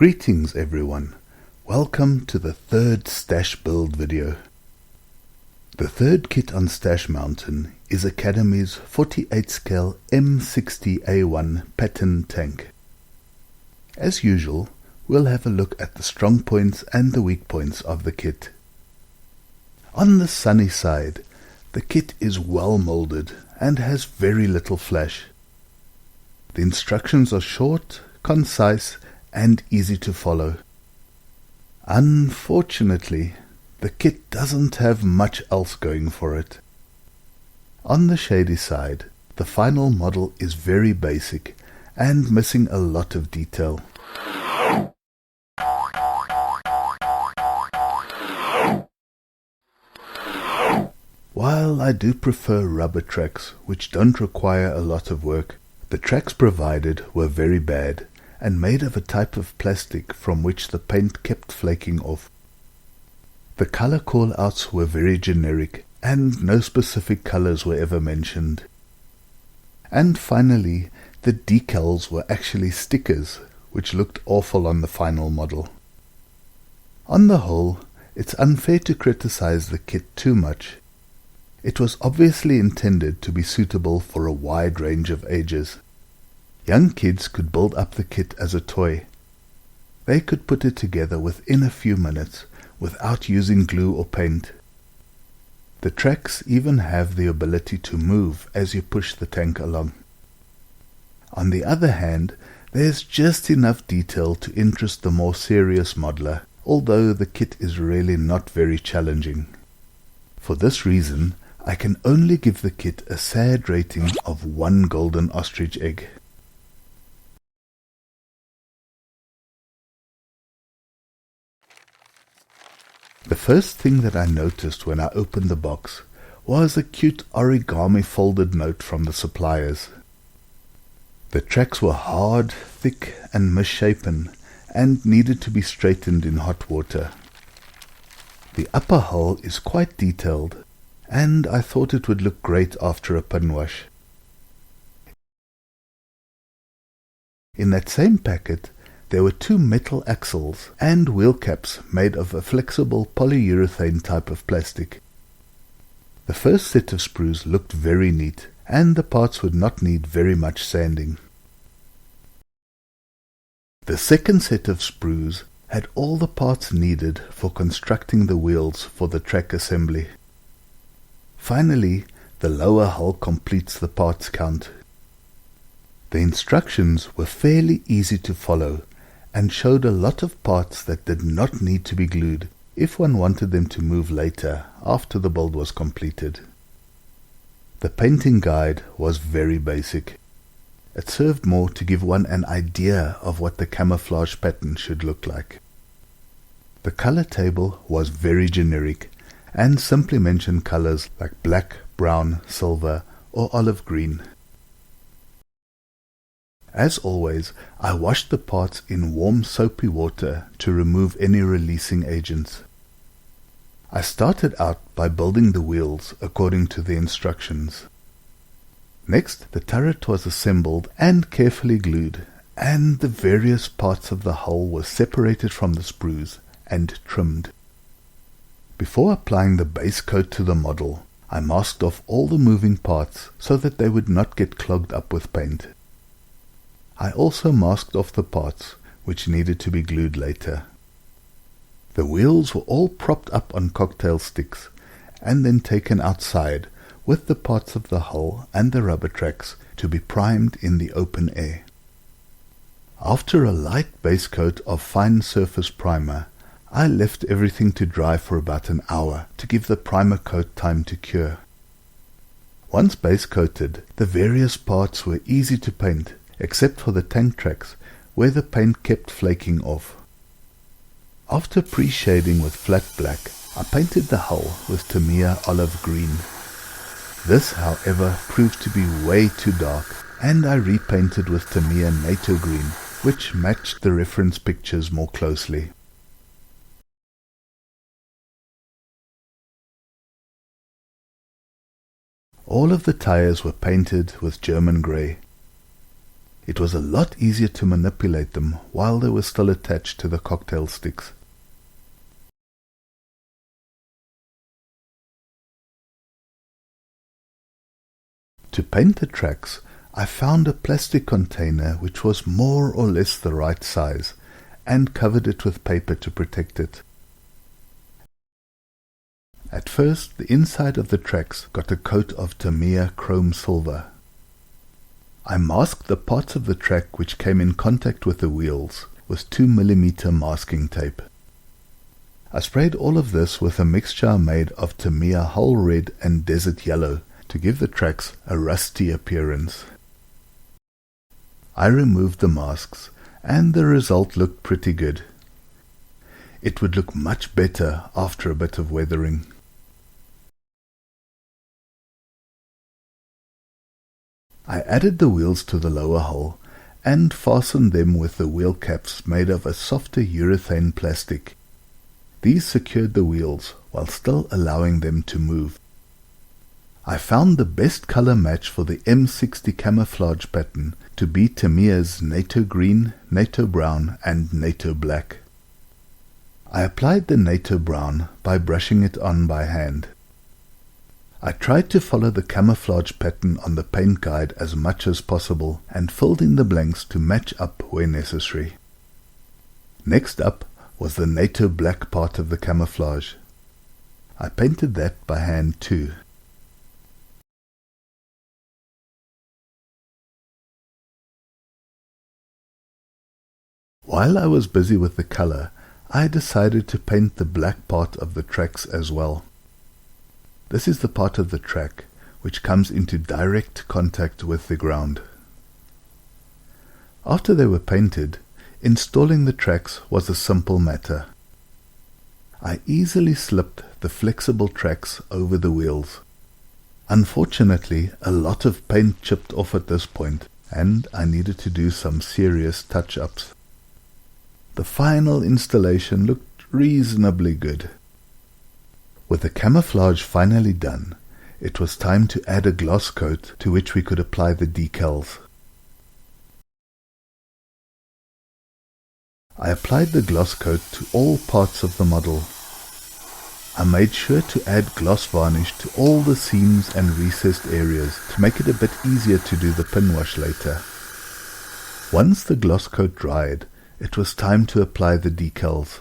Greetings everyone, welcome to the third stash build video. The third kit on Stash Mountain is Academy's 48 scale M60A1 Patton Tank. As usual, we'll have a look at the strong points and the weak points of the kit. On the sunny side, the kit is well molded and has very little flash. The instructions are short, concise and easy to follow. Unfortunately, the kit doesn't have much else going for it. On the shady side, the final model is very basic and missing a lot of detail. While I do prefer rubber tracks which don't require a lot of work, the tracks provided were very bad and made of a type of plastic from which the paint kept flaking off. The color call-outs were very generic and no specific colors were ever mentioned. And finally, the decals were actually stickers, which looked awful on the final model. On the whole, it's unfair to criticize the kit too much. It was obviously intended to be suitable for a wide range of ages. Young kids could build up the kit as a toy. They could put it together within a few minutes without using glue or paint. The tracks even have the ability to move as you push the tank along. On the other hand, there's just enough detail to interest the more serious modeler, although the kit is really not very challenging. For this reason, I can only give the kit a sad rating of 1 golden ostrich egg. The first thing that I noticed when I opened the box was a cute origami folded note from the suppliers. The tracks were hard, thick and misshapen and needed to be straightened in hot water. The upper hull is quite detailed and I thought it would look great after a pin wash. In that same packet, there were 2 metal axles and wheel caps made of a flexible polyurethane type of plastic. The first set of sprues looked very neat and the parts would not need very much sanding. The second set of sprues had all the parts needed for constructing the wheels for the track assembly. Finally, the lower hull completes the parts count. The instructions were fairly easy to follow and showed a lot of parts that did not need to be glued if one wanted them to move later after the build was completed. The painting guide was very basic. It served more to give one an idea of what the camouflage pattern should look like. The color table was very generic and simply mentioned colors like black, brown, silver or olive green. As always, I washed the parts in warm soapy water to remove any releasing agents. I started out by building the wheels according to the instructions. Next, the turret was assembled and carefully glued, and the various parts of the hull were separated from the sprues and trimmed. Before applying the base coat to the model, I masked off all the moving parts so that they would not get clogged up with paint. I also masked off the parts which needed to be glued later. The wheels were all propped up on cocktail sticks and then taken outside with the parts of the hull and the rubber tracks to be primed in the open air. After a light base coat of fine surface primer, I left everything to dry for about an hour to give the primer coat time to cure. Once base coated, the various parts were easy to paint except for the tank tracks where the paint kept flaking off. After pre-shading with flat black, I painted the hull with Tamiya olive green. This, however, proved to be way too dark and I repainted with Tamiya NATO green, which matched the reference pictures more closely. All of the tires were painted with German grey. It was a lot easier to manipulate them while they were still attached to the cocktail sticks. To paint the tracks, I found a plastic container which was more or less the right size and covered it with paper to protect it. At first, the inside of the tracks got a coat of Tamiya chrome silver. I masked the parts of the track which came in contact with the wheels with 2mm masking tape. I sprayed all of this with a mixture made of Tamiya Hull Red and Desert Yellow to give the tracks a rusty appearance. I removed the masks and the result looked pretty good. It would look much better after a bit of weathering. I added the wheels to the lower hull and fastened them with the wheel caps made of a softer urethane plastic. These secured the wheels while still allowing them to move. I found the best color match for the M60 camouflage pattern to be Tamiya's NATO Green, NATO Brown and NATO Black. I applied the NATO Brown by brushing it on by hand. I tried to follow the camouflage pattern on the paint guide as much as possible and filled in the blanks to match up where necessary. Next up was the NATO Black part of the camouflage. I painted that by hand too. While I was busy with the color, I decided to paint the black part of the tracks as well. This is the part of the track which comes into direct contact with the ground. After they were painted, installing the tracks was a simple matter. I easily slipped the flexible tracks over the wheels. Unfortunately, a lot of paint chipped off at this point, and I needed to do some serious touch-ups. The final installation looked reasonably good. With the camouflage finally done, it was time to add a gloss coat to which we could apply the decals. I applied the gloss coat to all parts of the model. I made sure to add gloss varnish to all the seams and recessed areas to make it a bit easier to do the pin wash later. Once the gloss coat dried, it was time to apply the decals.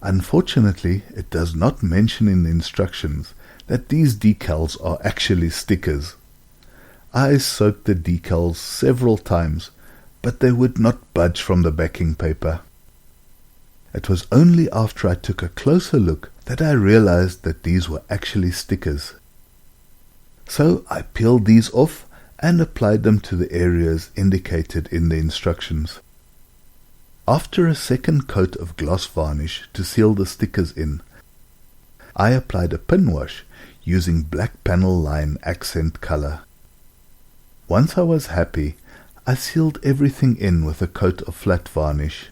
Unfortunately, it does not mention in the instructions that these decals are actually stickers. I soaked the decals several times, but they would not budge from the backing paper. It was only after I took a closer look that I realized that these were actually stickers. So I peeled these off and applied them to the areas indicated in the instructions. After a second coat of gloss varnish to seal the stickers in, I applied a pin wash using black panel line accent color. Once I was happy, I sealed everything in with a coat of flat varnish.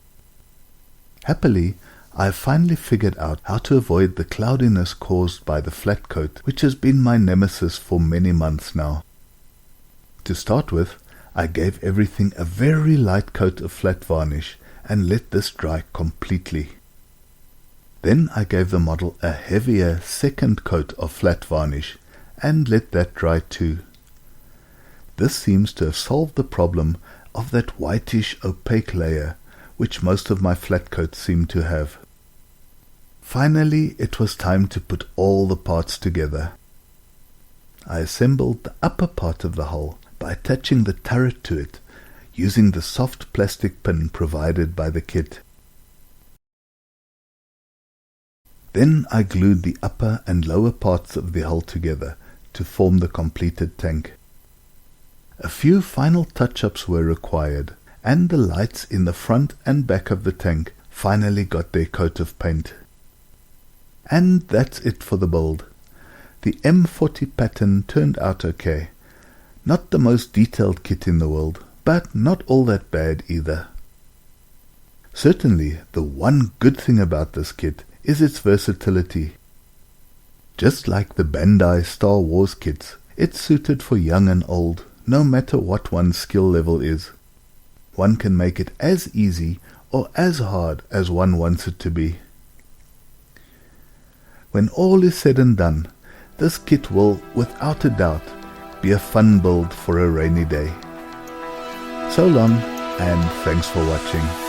Happily, I have finally figured out how to avoid the cloudiness caused by the flat coat, which has been my nemesis for many months now. To start with, I gave everything a very light coat of flat varnish and let this dry completely. Then I gave the model a heavier second coat of flat varnish and let that dry too. This seems to have solved the problem of that whitish opaque layer which most of my flat coats seem to have. Finally, it was time to put all the parts together. I assembled the upper part of the hull by attaching the turret to it using the soft plastic pin provided by the kit. Then I glued the upper and lower parts of the hull together to form the completed tank. A few final touch-ups were required, and the lights in the front and back of the tank finally got their coat of paint. And that's it for the build. The M40 Patton turned out okay. Not the most detailed kit in the world, but not all that bad either. Certainly, the one good thing about this kit is its versatility. Just like the Bandai Star Wars kits, it's suited for young and old, no matter what one's skill level is. One can make it as easy or as hard as one wants it to be. When all is said and done, this kit will, without a doubt, be a fun build for a rainy day. So long, and thanks for watching.